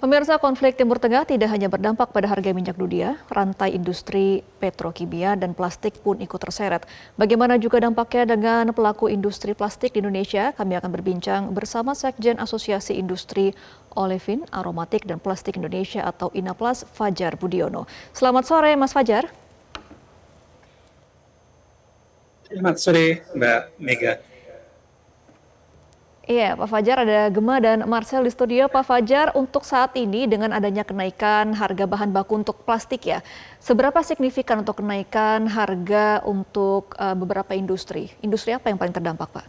Pemirsa, konflik Timur Tengah tidak hanya berdampak pada harga minyak dunia, rantai industri petrokimia dan plastik pun ikut terseret. Bagaimana juga dampaknya dengan pelaku industri plastik di Indonesia? Kami akan berbincang bersama Sekjen Asosiasi Industri Olefin, Aromatik dan Plastik Indonesia atau INAPLAS, Fajar Budiono. Selamat sore, Mas Fajar. Selamat sore, Mbak Mega. Iya, Pak Fajar, ada Gema dan Marcel di studio. Pak Fajar, untuk saat ini dengan adanya kenaikan harga bahan baku untuk plastik ya, seberapa signifikan untuk kenaikan harga untuk beberapa industri? Industri apa yang paling terdampak, Pak?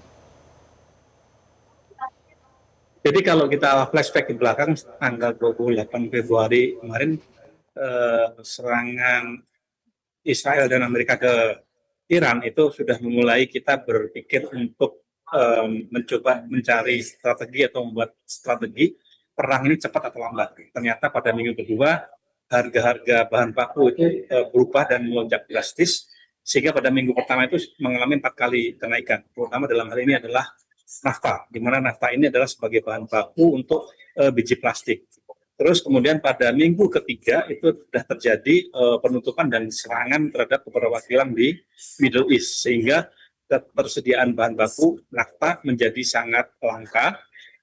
Jadi kalau kita flashback di belakang, tanggal 28 Februari kemarin, serangan Israel dan Amerika ke Iran itu sudah memulai kita berpikir untuk mencoba mencari strategi atau membuat strategi perang ini cepat atau lambat. Ternyata pada minggu kedua harga-harga bahan baku itu berubah dan melonjak drastis, sehingga pada minggu pertama itu mengalami 4 kali kenaikan. Terutama dalam hal ini adalah nafta, di mana nafta ini adalah sebagai bahan baku untuk biji plastik. Terus kemudian pada minggu ketiga itu sudah terjadi penutupan dan serangan terhadap beberapa kilang di Middle East, sehingga ketersediaan bahan baku nafta menjadi sangat langka.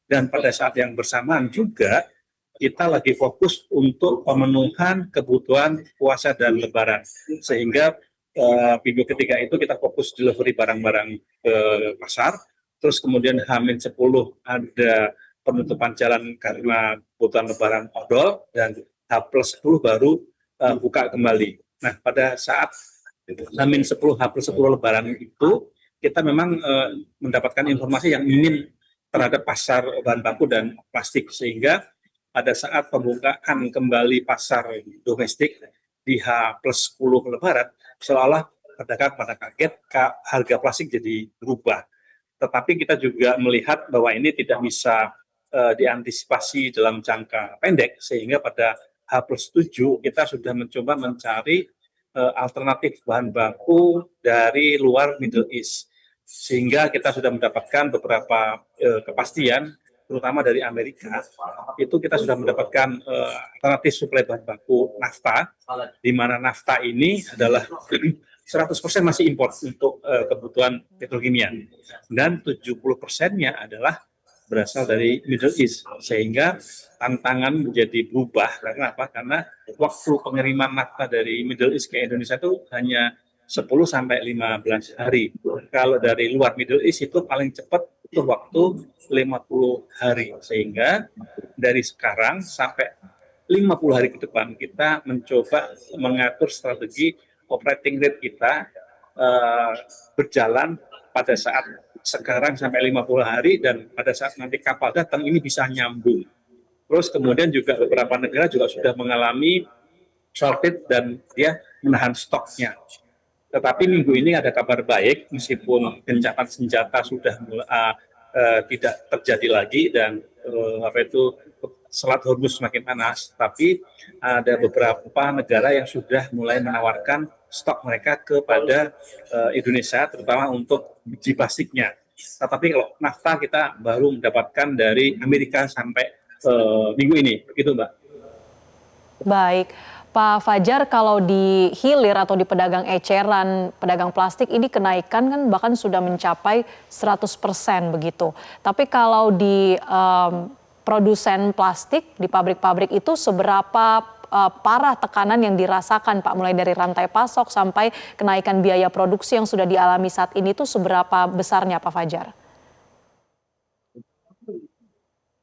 Dan pada saat yang bersamaan juga kita lagi fokus untuk pemenuhan kebutuhan puasa dan lebaran, sehingga minggu ketiga itu kita fokus delivery barang-barang ke pasar. Terus kemudian H-10 ada penutupan jalan karena kebutuhan lebaran odol, dan H+10 baru buka kembali. Nah, pada saat H-10, H+10 lebaran itu, kita memang mendapatkan informasi yang minim terhadap pasar bahan baku dan plastik, sehingga pada saat pembukaan kembali pasar domestik di H+10 lebaran, seolah pedagang pada kaget harga plastik jadi berubah. Tetapi kita juga melihat bahwa ini tidak bisa diantisipasi dalam jangka pendek, sehingga pada H+7 kita sudah mencoba mencari alternatif bahan baku dari luar Middle East, sehingga kita sudah mendapatkan beberapa kepastian, terutama dari Amerika. Itu kita sudah mendapatkan alternatif suplai bahan baku nafta, di mana nafta ini adalah 100% masih impor untuk kebutuhan petrokimia, dan 70%-nya adalah berasal dari Middle East, sehingga tantangan menjadi berubah. Karena apa? Karena waktu pengiriman nafta dari Middle East ke Indonesia itu hanya 10 sampai 15 hari. Kalau dari luar Middle East itu paling cepat butuh waktu 50 hari. Sehingga dari sekarang sampai 50 hari ke depan kita mencoba mengatur strategi operating rate kita berjalan pada saat sekarang sampai 50 hari, dan pada saat nanti kapal datang ini bisa nyambung. Terus kemudian juga beberapa negara juga sudah mengalami shortage dan dia menahan stoknya. Tetapi minggu ini ada kabar baik, meskipun gencatan senjata sudah tidak terjadi lagi, dan Selat Hormuz semakin panas, tapi ada beberapa negara yang sudah mulai menawarkan stok mereka kepada Indonesia, terutama untuk biji plastiknya. Tetapi kalau nafta kita baru mendapatkan dari Amerika sampai minggu ini, begitu Mbak. Baik, Pak Fajar, kalau di hilir atau di pedagang eceran, pedagang plastik ini kenaikan kan bahkan sudah mencapai 100% begitu. Tapi kalau di produsen plastik, di pabrik-pabrik itu seberapa parah tekanan yang dirasakan Pak, mulai dari rantai pasok sampai kenaikan biaya produksi yang sudah dialami saat ini itu seberapa besarnya Pak Fajar?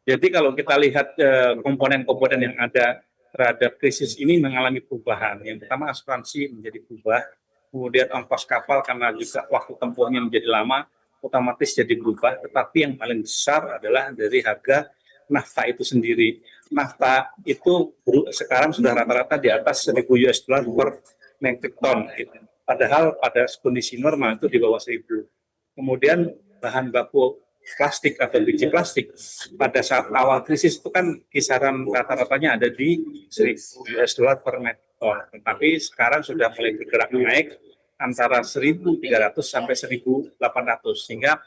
Jadi kalau kita lihat komponen-komponen yang ada terhadap krisis ini mengalami perubahan. Yang pertama, asuransi menjadi berubah, kemudian ongkos kapal karena juga waktu tempuhnya menjadi lama, otomatis jadi berubah. Tetapi yang paling besar adalah dari harga nafta itu sendiri. Nafta itu sekarang sudah rata-rata di atas 1.000 US dollar per metric ton. Padahal pada kondisi normal itu di bawah 1.000. Kemudian bahan baku plastik atau biji plastik pada saat awal krisis itu kan kisaran rata-ratanya ada di 1.000 US dollar per metric ton. Tetapi sekarang sudah mulai bergerak naik antara 1.300 sampai 1.800, sehingga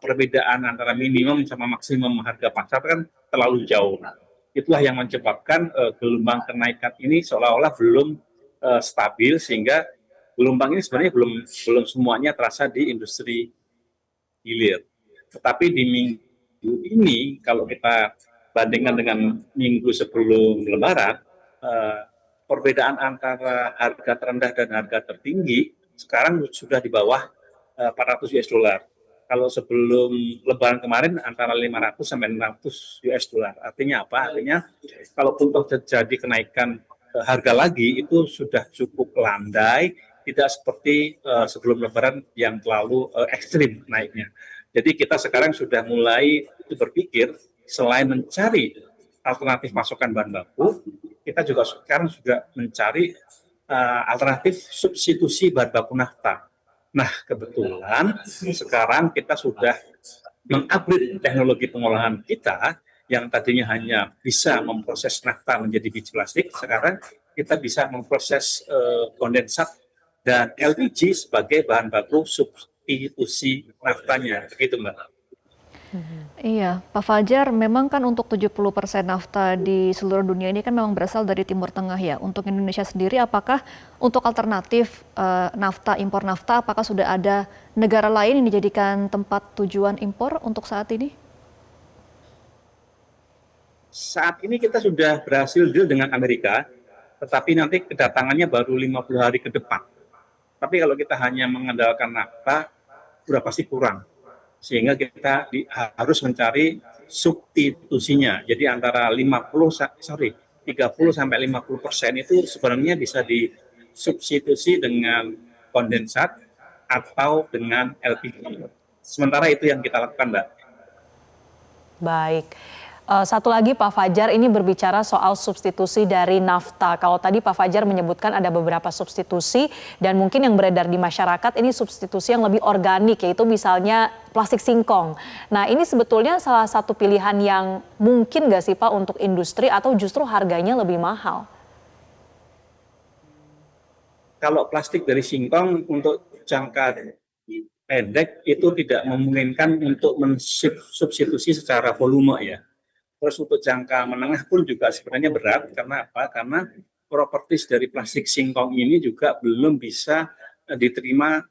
perbedaan antara minimum sama maksimum harga pasar kan terlalu jauh. Itulah yang menyebabkan gelombang kenaikan ini seolah-olah belum stabil, sehingga gelombang ini sebenarnya belum semuanya terasa di industri hilir. Tetapi di minggu ini kalau kita bandingkan dengan minggu sebelum Lebaran, perbedaan antara harga terendah dan harga tertinggi sekarang sudah di bawah 400 US dollar. Kalau sebelum Lebaran kemarin antara 500 sampai 600 US dollar. Artinya apa? Artinya kalaupun terjadi kenaikan harga lagi itu sudah cukup landai, tidak seperti sebelum Lebaran yang terlalu ekstrim naiknya. Jadi kita sekarang sudah mulai berpikir selain mencari alternatif pasokan bahan baku, kita juga sekarang sudah mencari alternatif substitusi bahan baku nafta. Nah, kebetulan sekarang kita sudah mengupgrade teknologi pengolahan kita yang tadinya hanya bisa memproses nafta menjadi biji plastik, sekarang kita bisa memproses kondensat dan LPG sebagai bahan baku substitusi naftanya. Begitu, Mbak. Iya, Pak Fajar, memang kan untuk 70% nafta di seluruh dunia ini kan memang berasal dari Timur Tengah ya. Untuk Indonesia sendiri, apakah untuk alternatif nafta, impor nafta, apakah sudah ada negara lain yang dijadikan tempat tujuan impor untuk saat ini? Saat ini kita sudah berhasil deal dengan Amerika, tetapi nanti kedatangannya baru 50 hari ke depan. Tapi kalau kita hanya mengandalkan nafta, sudah pasti kurang. Sehingga kita harus mencari substitusinya. Jadi antara 30 sampai 50% itu sebenarnya bisa disubstitusi dengan kondensat atau dengan LPG. Sementara itu yang kita lakukan, Mbak. Baik. Satu lagi Pak Fajar, ini berbicara soal substitusi dari nafta. Kalau tadi Pak Fajar menyebutkan ada beberapa substitusi dan mungkin yang beredar di masyarakat ini substitusi yang lebih organik, yaitu misalnya plastik singkong. Nah, ini sebetulnya salah satu pilihan yang mungkin nggak sih Pak untuk industri atau justru harganya lebih mahal? Kalau plastik dari singkong untuk jangka pendek itu tidak memungkinkan untuk mensubstitusi secara volume ya. Terus untuk jangka menengah pun juga sebenarnya berat, karena apa? Karena properties dari plastik singkong ini juga belum bisa diterima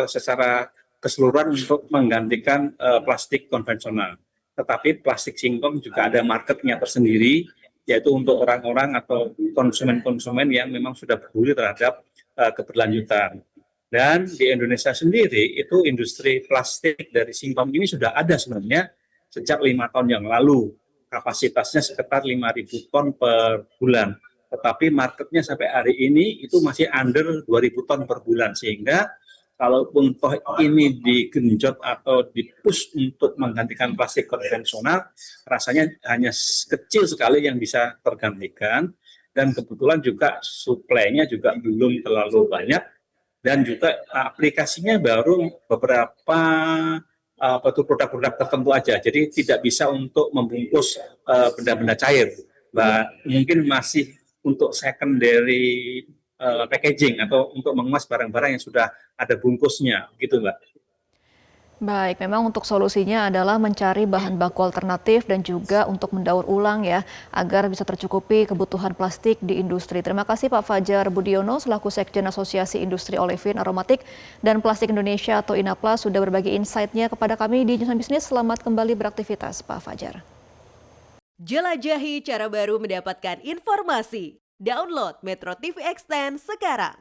secara keseluruhan untuk menggantikan plastik konvensional. Tetapi plastik singkong juga ada marketnya tersendiri, yaitu untuk orang-orang atau konsumen-konsumen yang memang sudah peduli terhadap keberlanjutan. Dan di Indonesia sendiri itu industri plastik dari singkong ini sudah ada sebenarnya sejak 5 tahun yang lalu. Kapasitasnya sekitar 5.000 ton per bulan. Tetapi marketnya sampai hari ini itu masih under 2.000 ton per bulan. Sehingga kalaupun toh ini digenjot atau dipush untuk menggantikan plastik konvensional, rasanya hanya kecil sekali yang bisa tergantikan. Dan kebetulan juga suplainya juga belum terlalu banyak. Dan juga aplikasinya baru beberapa produk-produk tertentu aja, jadi tidak bisa untuk membungkus benda-benda cair. Mungkin masih untuk secondary packaging atau untuk mengemas barang-barang yang sudah ada bungkusnya, gitu Mbak. Baik, memang untuk solusinya adalah mencari bahan baku alternatif dan juga untuk mendaur ulang ya, agar bisa tercukupi kebutuhan plastik di industri. Terima kasih Pak Fajar Budiono selaku Sekjen Asosiasi Industri Olefin Aromatik dan Plastik Indonesia atau INAPLA sudah berbagi insight-nya kepada kami di News Bisnis. Selamat kembali beraktivitas Pak Fajar. Jelajahi cara baru mendapatkan informasi. Download Metro TV Extend sekarang.